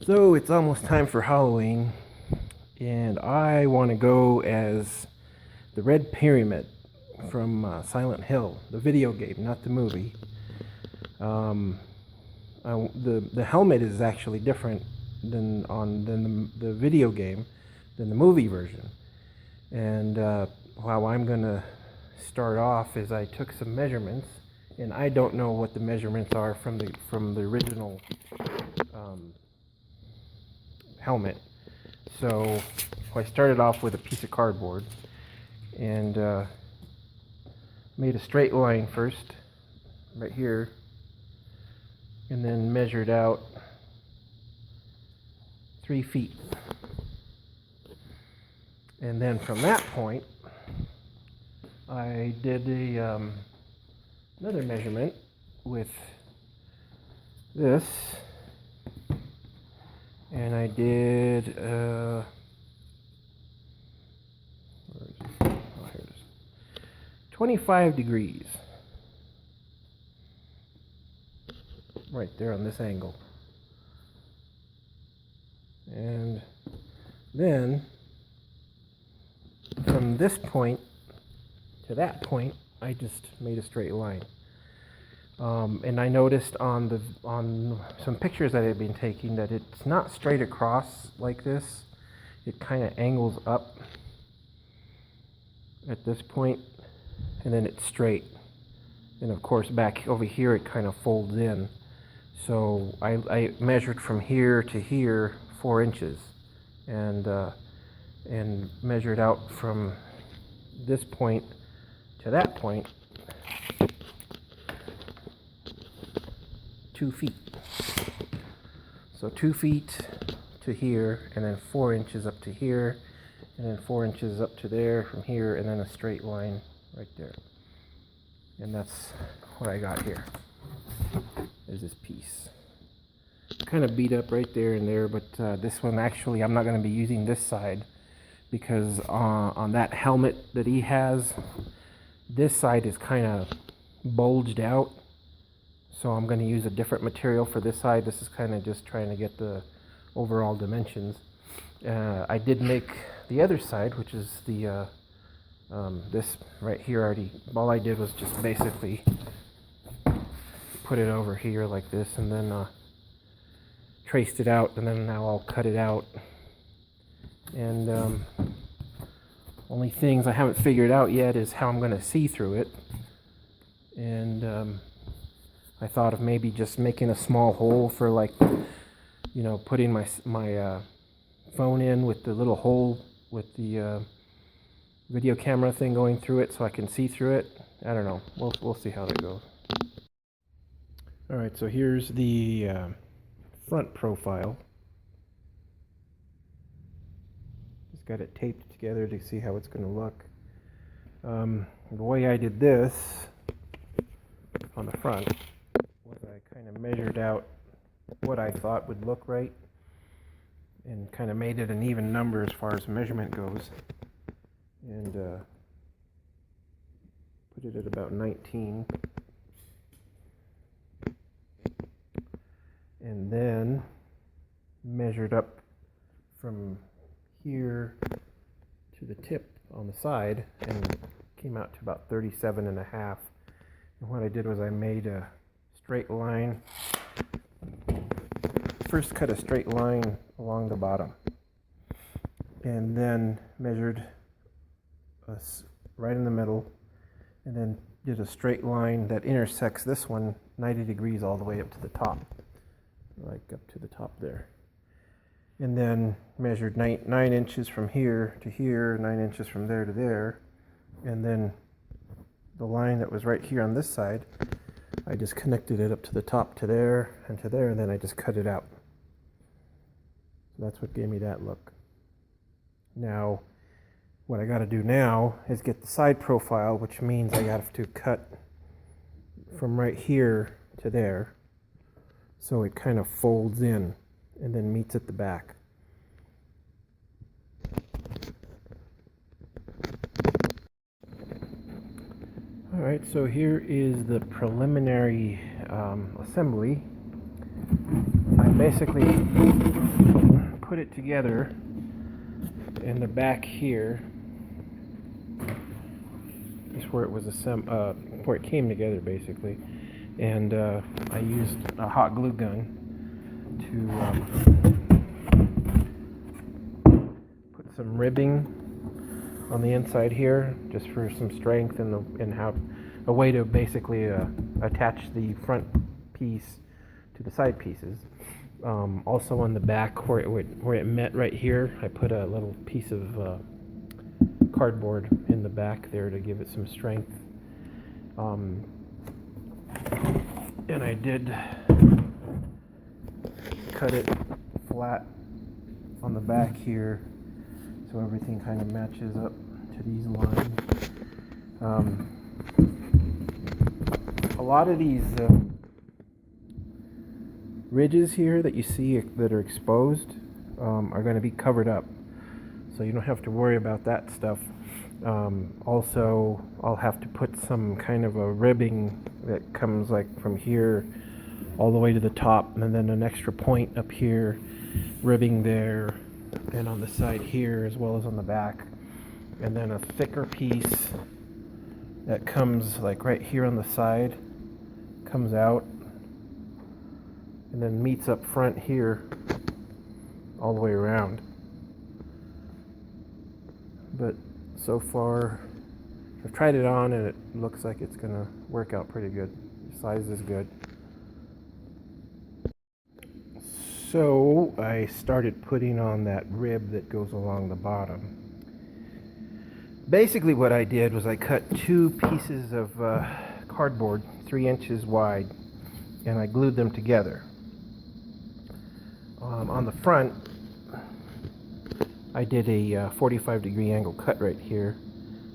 So it's almost time for Halloween, and I want to go as the Red Pyramid from Silent Hill, the video game, not the movie. Um, the helmet is actually different than the video game, than the movie version. And how I'm gonna start off is I took some measurements, and I don't know what the measurements are from the original helmet. So I started off with a piece of cardboard and made a straight line first, right here, and then measured out 3 feet. And then from that point, I did another measurement with this, and I did where is it? Oh, here it is. 25 degrees right there on this angle. And then from this point to that point, I just made a straight line. And I noticed on some pictures that I've been taking that it's not straight across like this. It kind of angles up at this point, and then it's straight. And of course, back over here, it kind of folds in. So I measured from here to here 4 inches, and measured out from this point to that point 2 feet. So 2 feet to here, and then 4 inches up to here, and then 4 inches up to there from here, and then a straight line right there. And that's what I got here. There's this piece. Kind of beat up right there and there, but this one actually I'm not going to be using this side, because on that helmet that he has, this side is kind of bulged out. So I'm going to use a different material for this side. This is kind of just trying to get the overall dimensions. I did make the other side, which is the this right here already. All I did was just basically put it over here like this, and then traced it out, and then now I'll cut it out. And only things I haven't figured out yet is how I'm going to see through it. And I thought of maybe just making a small hole for, like, you know, putting my phone in with the little hole with the video camera thing going through it so I can see through it. I don't know. We'll see how that goes. Alright, so here's the front profile. Just got it taped together to see how it's going to look. The way I did this on the front was I kind of measured out what I thought would look right, and kind of made it an even number as far as measurement goes, and put it at about 19, and then measured up from here to the tip on the side, and came out to about 37 and a half. And what I did was I made a straight line. First cut a straight line along the bottom, and then measured us right in the middle, and then did a straight line that intersects this one 90 degrees all the way up to the top, like up to the top there. And then measured 9 inches from here to here, 9 inches from there to there, and then the line that was right here on this side, I just connected it up to the top to there, and then I just cut it out. So that's what gave me that look. Now, what I got to do now is get the side profile, which means I got to cut from right here to there, so it kind of folds in and then meets at the back. Alright, so here is the preliminary assembly. I basically put it together in the back here is where it was where it came together basically, and I used a hot glue gun to put some ribbing on the inside here, just for some strength and how a way to basically attach the front piece to the side pieces. Also on the back where it met right here, I put a little piece of cardboard in the back there to give it some strength. And I did cut it flat on the back here so everything kind of matches up to these lines. A lot of these ridges here that you see that are exposed are going to be covered up, so you don't have to worry about that stuff. Also, I'll have to put some kind of a ribbing that comes like from here all the way to the top, and then an extra point up here, ribbing there and on the side here as well as on the back, and then a thicker piece that comes like right here on the side, comes out and then meets up front here all the way around. But so far I've tried it on and it looks like it's gonna work out pretty good. The size is good. So I started putting on that rib that goes along the bottom. Basically what I did was I cut two pieces of cardboard 3 inches wide, and I glued them together. On the front I did a 45-degree angle cut right here,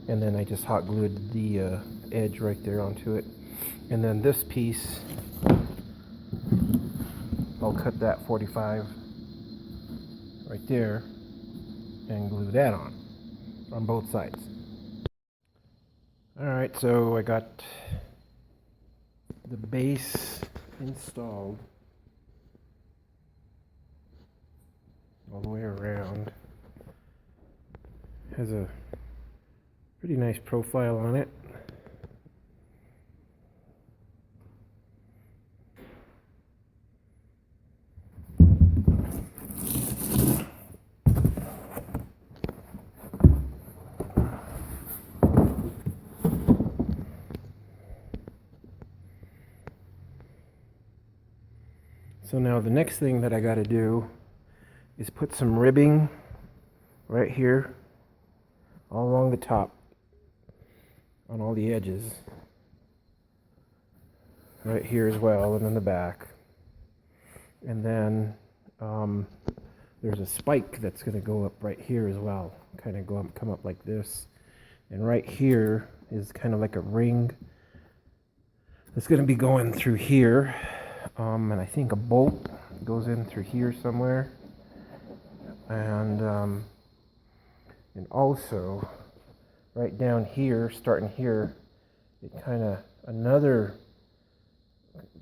and then I just hot glued the edge right there onto it. And then this piece, I'll cut that 45 right there and glue that on both sides. Alright, so I got the base installed all the way around. Has a pretty nice profile on it. So now the next thing that I got to do is put some ribbing right here all along the top on all the edges, right here as well, and in the back. And then there's a spike that's going to go up right here as well, kind of come up like this, and right here is kind of like a ring that's going to be going through here. And I think a bolt goes in through here somewhere, and also right down here, starting here, it kind of, another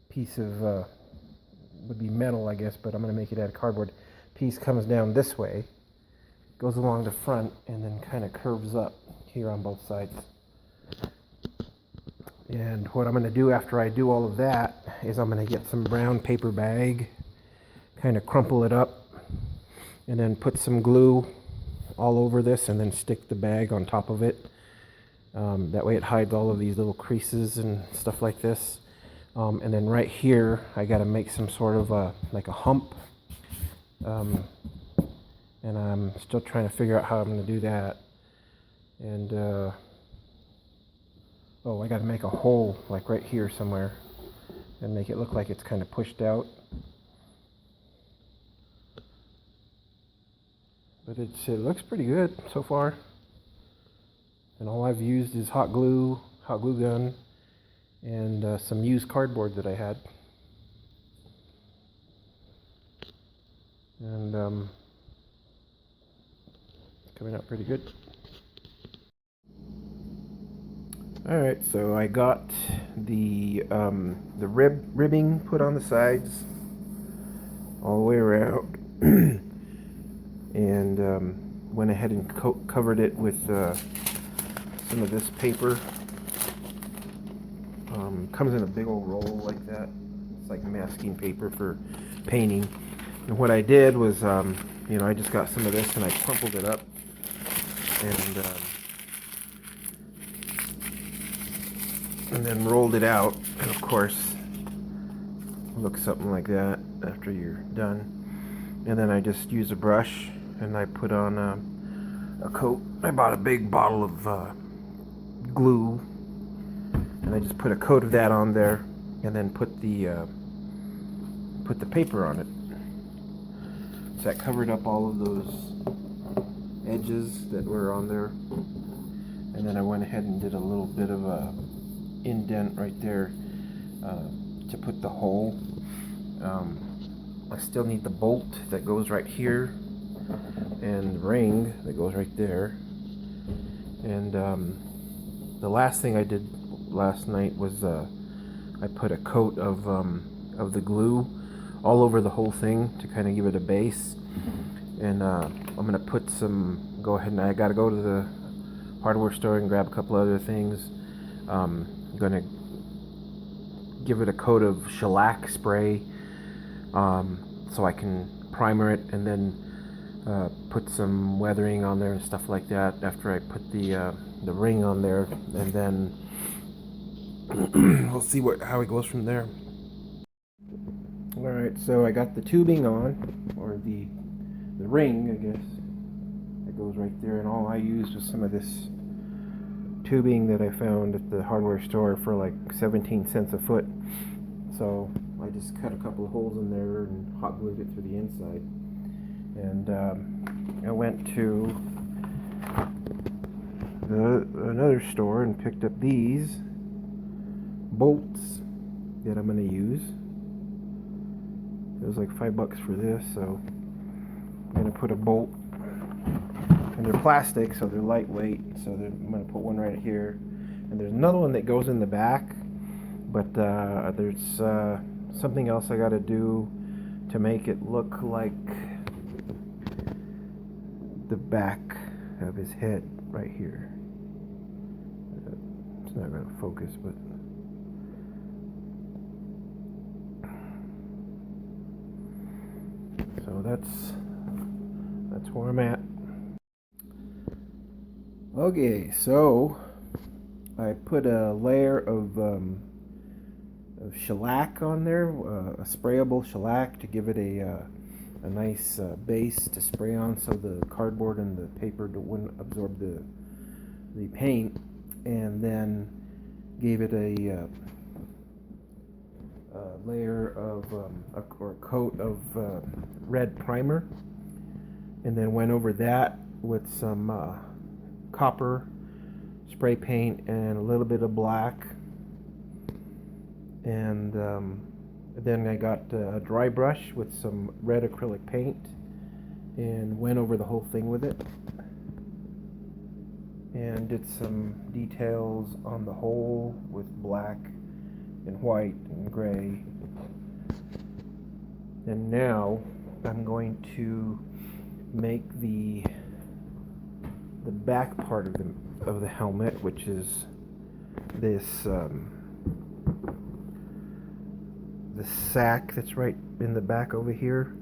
piece of would be metal, I guess, but I'm going to make it out of cardboard. Piece comes down this way, goes along the front, and then kind of curves up here on both sides. And what I'm going to do after I do all of that is I'm going to get some brown paper bag, kind of crumple it up, and then put some glue all over this, and then stick the bag on top of it. That way it hides all of these little creases and stuff like this. And then right here I got to make some sort of like a hump, and I'm still trying to figure out how I'm going to do that. And oh, I got to make a hole like right here somewhere and make it look like it's kind of pushed out. But it looks pretty good so far. And all I've used is hot glue gun, and some used cardboard that I had. And coming out pretty good. Alright, so I got the ribbing put on the sides all the way around. ahead and covered it with some of this paper. Comes in a big old roll like that. It's like masking paper for painting. And what I did was, I just got some of this and I crumpled it up and then rolled it out. And of course, it looks something like that after you're done. And then I just use a brush and I put on a coat. I bought a big bottle of glue, and I just put a coat of that on there, and then put the paper on it. So that covered up all of those edges that were on there, and then I went ahead and did a little bit of a indent right there to put the hole. I still need the bolt that goes right here, and the ring that goes right there. And the last thing I did last night was I put a coat of the glue all over the whole thing to kind of give it a base. And I'm gonna put go ahead and I gotta go to the hardware store and grab a couple other things. I'm gonna give it a coat of shellac spray so I can primer it, and then put some weathering on there and stuff like that after I put the ring on there, and then we'll see how it goes from there. Alright, so I got the tubing on, or the ring, I guess, that goes right there, and all I used was some of this tubing that I found at the hardware store for like 17 cents a foot. So I just cut a couple of holes in there and hot glued it through the inside. And I went to another store and picked up these bolts that I'm going to use. It was like $5 for this, so I'm going to put a bolt, and they're plastic, so they're lightweight, so I'm going to put one right here, and there's another one that goes in the back, but there's something else I got to do to make it look like the back of his head right here. It's not going to focus, but so that's where I'm at. Okay, so I put a layer of shellac on there, a sprayable shellac, to give it a nice base to spray on, so the cardboard and the paper wouldn't absorb the paint, and then gave it a layer of or a coat of red primer, and then went over that with some copper spray paint and a little bit of black, and then I got a dry brush with some red acrylic paint and went over the whole thing with it, and did some details on the hole with black and white and gray. And now I'm going to make the back part of the helmet, which is this the sack that's right in the back over here,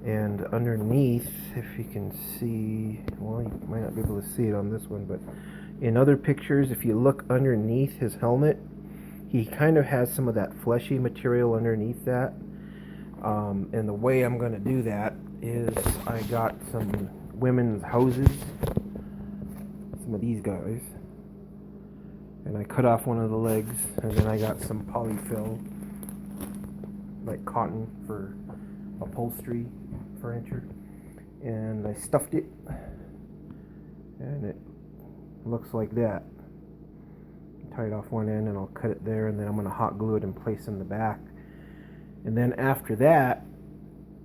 and underneath, if you can see, well, you might not be able to see it on this one, but in other pictures, if you look underneath his helmet, he kind of has some of that fleshy material underneath that. And the way I'm going to do that is I got some women's hoses, some of these guys, and I cut off one of the legs, and then I got some polyfill, like cotton for upholstery furniture, and I stuffed it, and it looks like that. Tie it off one end, and I'll cut it there, and then I'm going to hot glue it in place in the back. And then after that,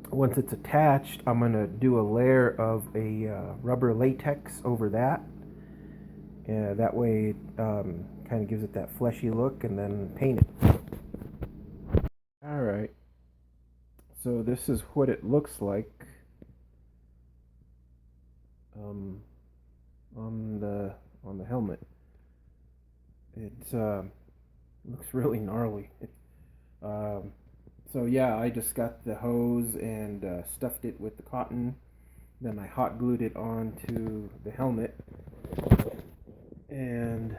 once it's attached, I'm going to do a layer of a rubber latex over that. That way it kind of gives it that fleshy look, and then paint it. Alright, so this is what it looks like on the helmet. It looks really gnarly. So yeah, I just got the hose and stuffed it with the cotton. Then I hot glued it onto the helmet, and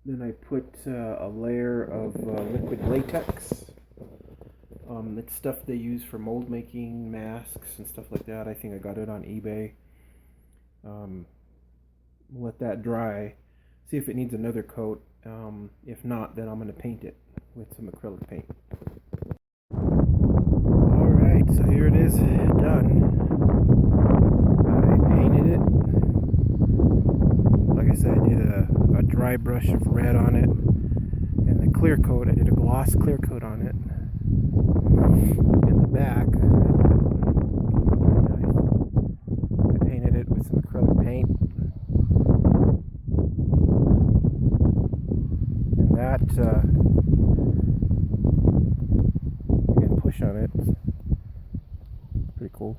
then I put a layer of liquid latex. It's stuff they use for mold making, masks, and stuff like that. I think I got it on eBay. Let that dry. See if it needs another coat. If not, then I'm going to paint it with some acrylic paint. Alright, so here it is, done. I painted it. Like I said, I did a dry brush of red on it. And the clear coat, I did a gloss clear coat on it. In the back, I painted it with some acrylic paint. And that, you can push on it. Pretty cool.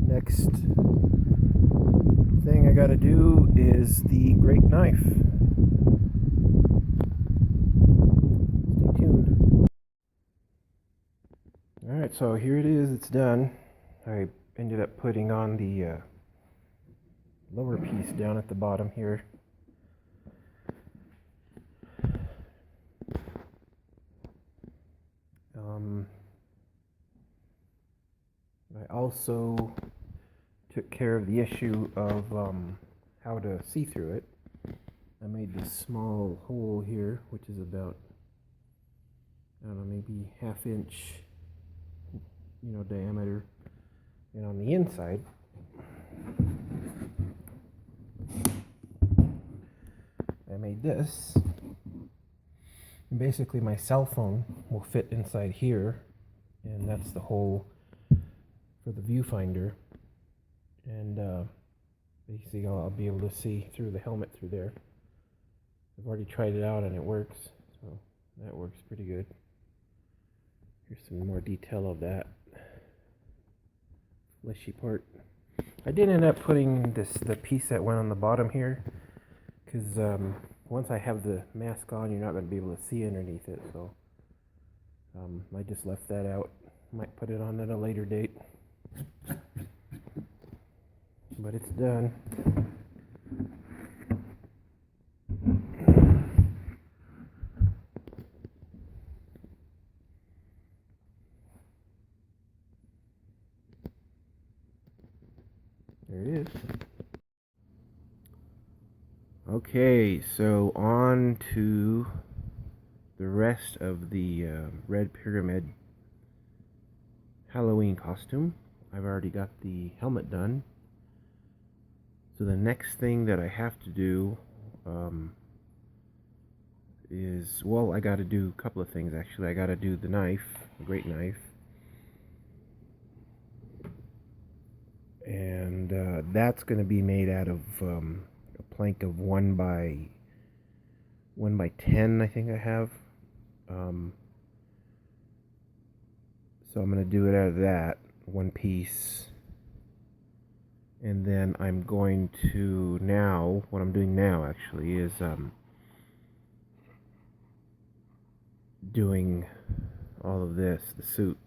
Next thing I gotta do is the great knife. Stay tuned. Alright, so here it is, it's done. I ended up putting on the lower piece down at the bottom here. I also took care of the issue of how to see through it. I made this small hole here, which is about, I don't know, maybe ½ inch, diameter. And on the inside, I made this. And basically my cell phone will fit inside here, and that's the hole for the viewfinder. And basically I'll be able to see through the helmet through there. I've already tried it out and it works, so that works pretty good. Here's some more detail of that fleshy part. I did end up putting the piece that went on the bottom here, because once I have the mask on, you're not going to be able to see underneath it, so I just left that out. Might put it on at a later date. But it's done. There it is. Okay, so on to the rest of the Red Pyramid Halloween costume. I've already got the helmet done. So the next thing that I have to do is, well, I got to do a couple of things actually. I got to do the knife, the great knife. And that's going to be made out of a plank of 1 by 10, I think I have. So I'm going to do it out of that, one piece. And then I'm going to now, what I'm doing now actually is doing all of this, the suit.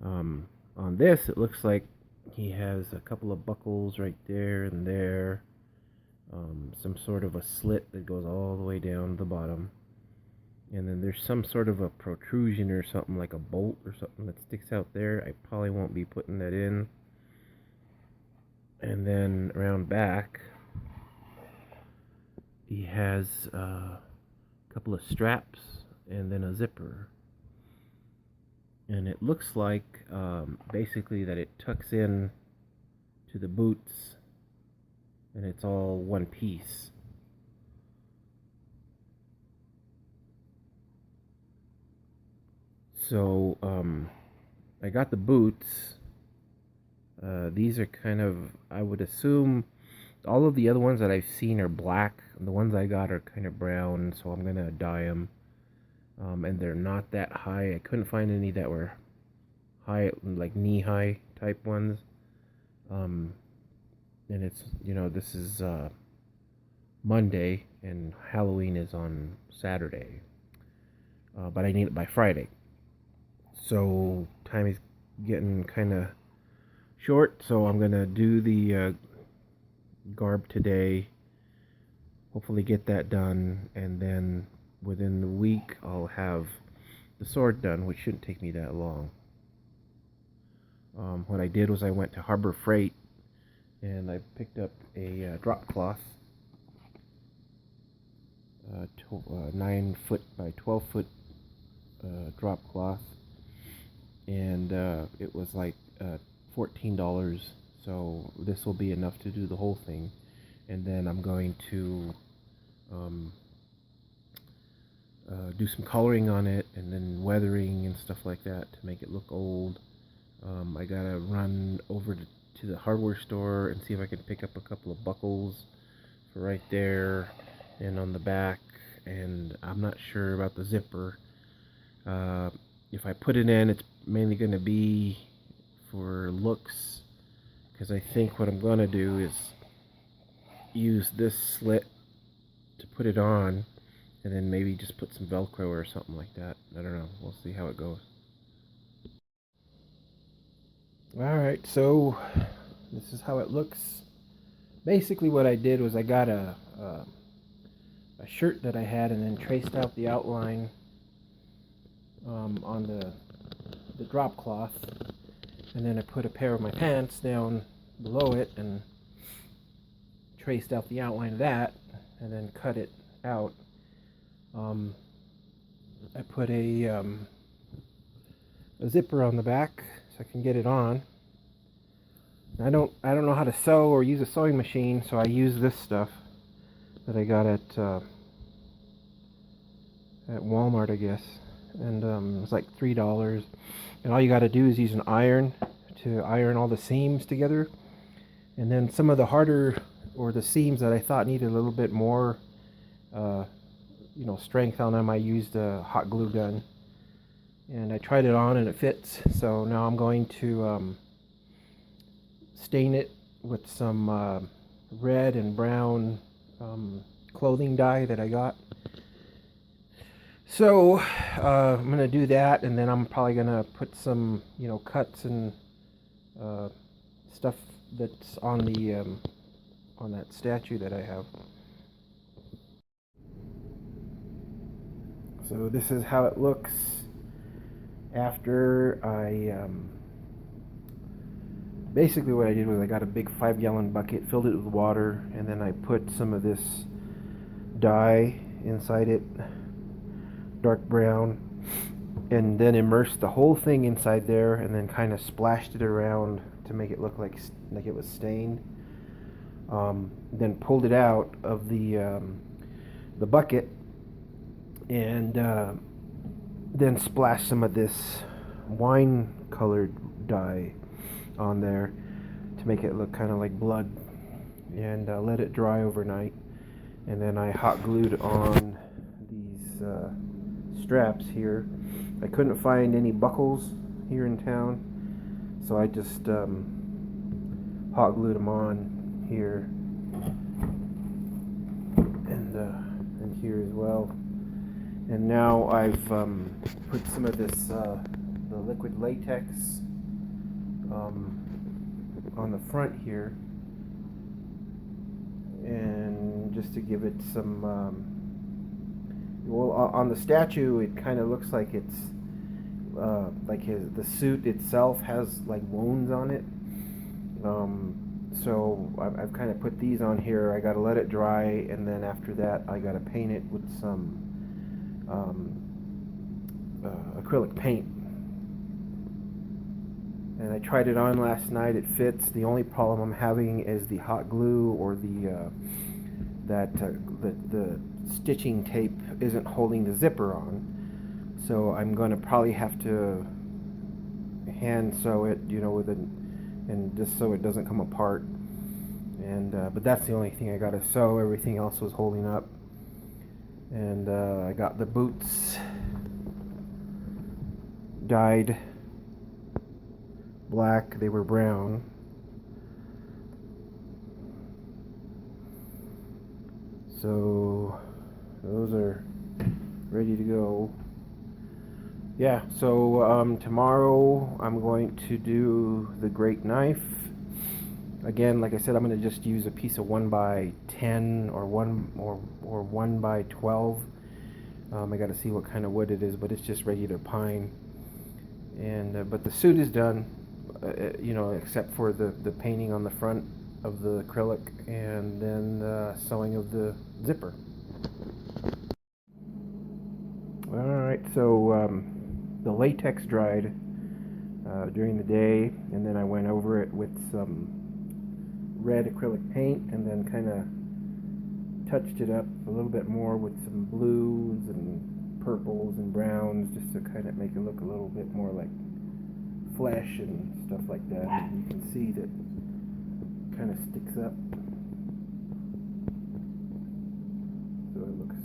On this, it looks like he has a couple of buckles right there and there. Some sort of a slit that goes all the way down the bottom. And then there's some sort of a protrusion or something, like a bolt or something that sticks out there. I probably won't be putting that in. And then around back, he has a couple of straps and then a zipper. And it looks like basically that it tucks in to the boots, and it's all one piece. So I got the boots. These are kind of, I would assume, all of the other ones that I've seen are black. The ones I got are kind of brown, so I'm gonna dye them. And they're not that high. I couldn't find any that were high, like knee-high type ones. And it's, this is Monday, and Halloween is on Saturday. But I need it by Friday. So time is getting kind of short, so I'm gonna do the garb today, hopefully get that done, and then within the week I'll have the sword done, which shouldn't take me that long. What I did was I went to Harbor Freight and I picked up a drop cloth, 9 foot by 12 foot drop cloth, and it was like $14. So this will be enough to do the whole thing, and then I'm going to do some coloring on it, and then weathering and stuff like that to make it look old. I gotta run over to the hardware store and see if I can pick up a couple of buckles for right there and on the back, and I'm not sure about the zipper. If I put it in, it's mainly going to be for looks, because I think what I'm going to do is use this slit to put it on, and then maybe just put some Velcro or something like that. I don't know. We'll see how it goes. Alright, so this is how it looks. Basically what I did was I got a shirt that I had and then traced out the outline on the drop cloth, and then I put a pair of my pants down below it and traced out the outline of that, and then cut it out. I put a zipper on the back so I can get it on. I don't know how to sew or use a sewing machine, so I use this stuff that I got at Walmart, I guess, and it was like $3. And all you got to do is use an iron to iron all the seams together, and then some of the harder, or the seams that I thought needed a little bit more strength on them, I used a hot glue gun, and I tried it on and it fits. So now I'm going to stain it with some red and brown clothing dye that I got. So I'm going to do that, and then I'm probably going to put some cuts and stuff that's on the on that statue that I have. So this is how it looks after I basically what I did was I got a big 5-gallon bucket, filled it with water, and then I put some of this dye inside it, dark brown, and then immersed the whole thing inside there, and then kind of splashed it around to make it look like it was stained. Then pulled it out of the bucket, and then splashed some of this wine colored dye on there to make it look kind of like blood, and let it dry overnight. And then I hot glued on these straps here. I couldn't find any buckles here in town, so I just hot glued them on here and here as well. And now I've put some of this the liquid latex on the front here, and just to give it some well, on the statue it kind of looks like it's like the suit itself has like wounds on it. So I've kind of put these on here. I got to let it dry, and then after that I got to paint it with some acrylic paint. And I tried it on last night. It fits. The only problem I'm having is the hot glue, or the stitching tape isn't holding the zipper on. So I'm going to probably have to hand sew it, you know, and just so it doesn't come apart. And but that's the only thing I got to sew. Everything else was holding up. And I got the boots dyed black. They were brown. So those are ready to go. Yeah, so tomorrow I'm going to do the great knife. Again, like I said, I'm going to just use a piece of 1x10 or 1x12. I got to see what kind of wood it is, but it's just regular pine. And but the suit is done, you know, except for the painting on the front of the acrylic and then the sewing of the zipper. Alright, so the latex dried during the day, and then I went over it with some red acrylic paint and then kind of touched it up a little bit more with some blues and purples and browns, just to kind of make it look a little bit more like flesh and stuff like that. And you can see that it kind of sticks up, so it looks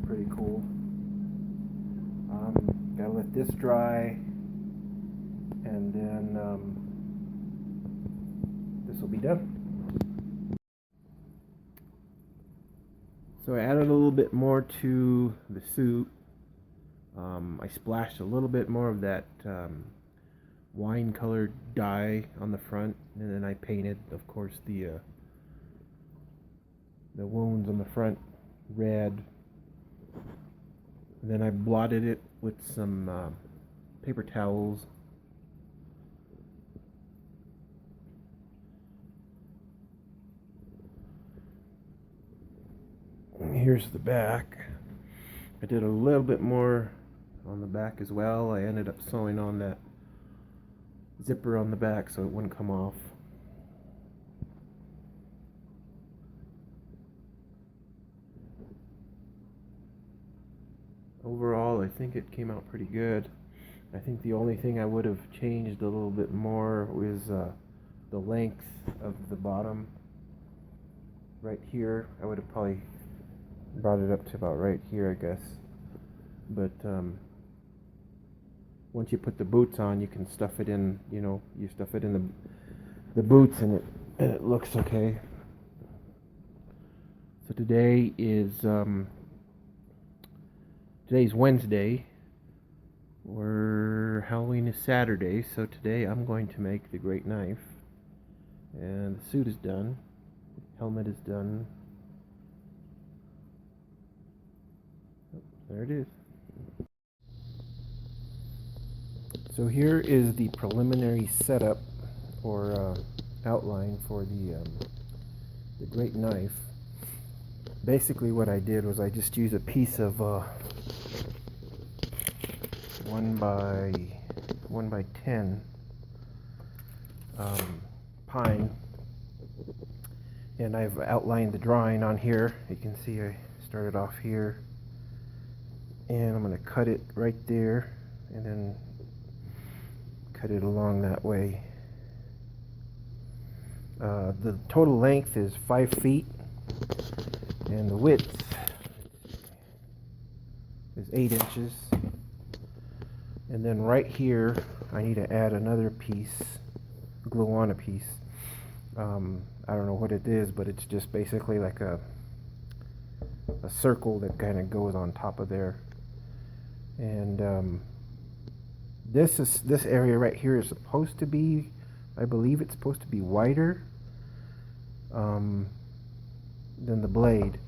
pretty cool. Gotta let this dry, and then this will be done. So I added a little bit more to the suit. I splashed a little bit more of that wine colored dye on the front, and then I painted, of course, the wounds on the front red. And then I blotted it with some paper towels. And here's the back. I did a little bit more on the back as well. I ended up sewing on that zipper on the back so it wouldn't come off. Overall, I think it came out pretty good. I think the only thing I would have changed a little bit more was the length of the bottom. Right here, I would have probably brought it up to about right here, I guess. But once you put the boots on, you can stuff it in, you know, you stuff it in the boots, and it looks okay. So today is today's Wednesday, or Halloween is Saturday, so today I'm going to make the great knife. And the suit is done, helmet is done. Oh, there it is. So here is the preliminary setup or outline for the great knife. Basically what I did was I just used a piece of 1x10 pine, and I've outlined the drawing on here. You can see I started off here, and I'm going to cut it right there and then cut it along that way. The total length is 5 feet, and the width is 8 inches. And then right here I need to add another piece, glue on a piece. I don't know what it is, but it's just basically like a circle that kind of goes on top of there. And this area right here is supposed to be, I believe it's supposed to be wider than the blade,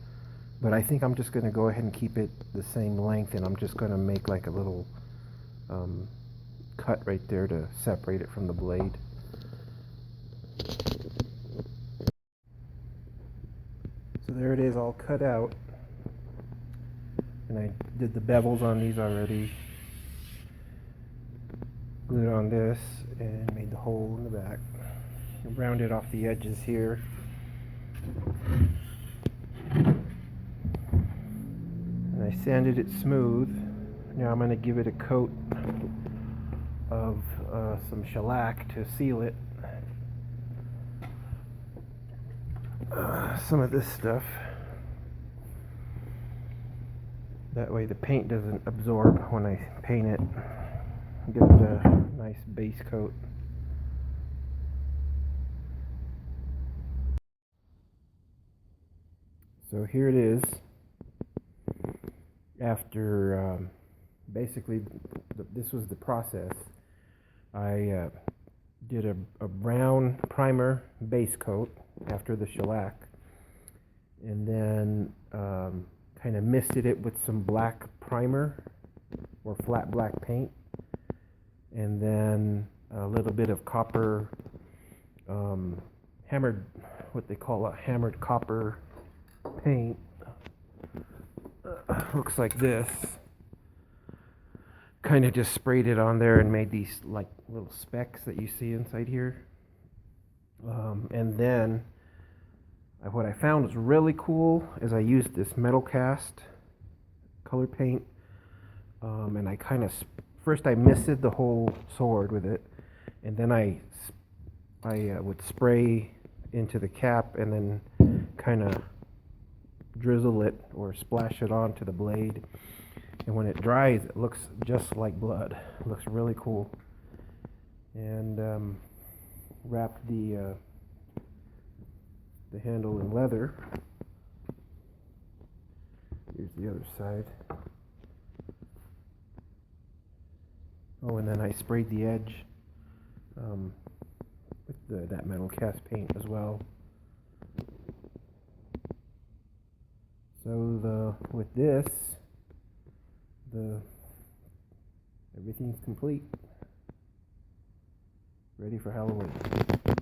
but I think I'm just going to go ahead and keep it the same length, and I'm just going to make like a little cut right there to separate it from the blade. So there it is, all cut out, and I did the bevels on these already. Glued on this and made the hole in the back. And rounded off the edges here. And I sanded it smooth. Now I'm going to give it a coat of some shellac to seal it. Some of this stuff. That way the paint doesn't absorb when I paint it. Give it a nice base coat. So here it is. After basically this was the process. I did a brown primer base coat after the shellac, and then kind of misted it with some black primer or flat black paint, and then a little bit of copper, hammered, what they call a hammered copper paint. Looks like this. Kind of just sprayed it on there and made these like little specks that you see inside here. And then what I found was really cool is I used this metal cast color paint, and I kind of first I misted the whole sword with it, and then I would spray into the cap and then kind of drizzle it or splash it onto the blade, and when it dries it looks just like blood. It looks really cool. And wrapped the handle in leather. Here's the other side. Oh, and then I sprayed the edge with that metal cast paint as well. So with this, everything's complete, ready for Halloween.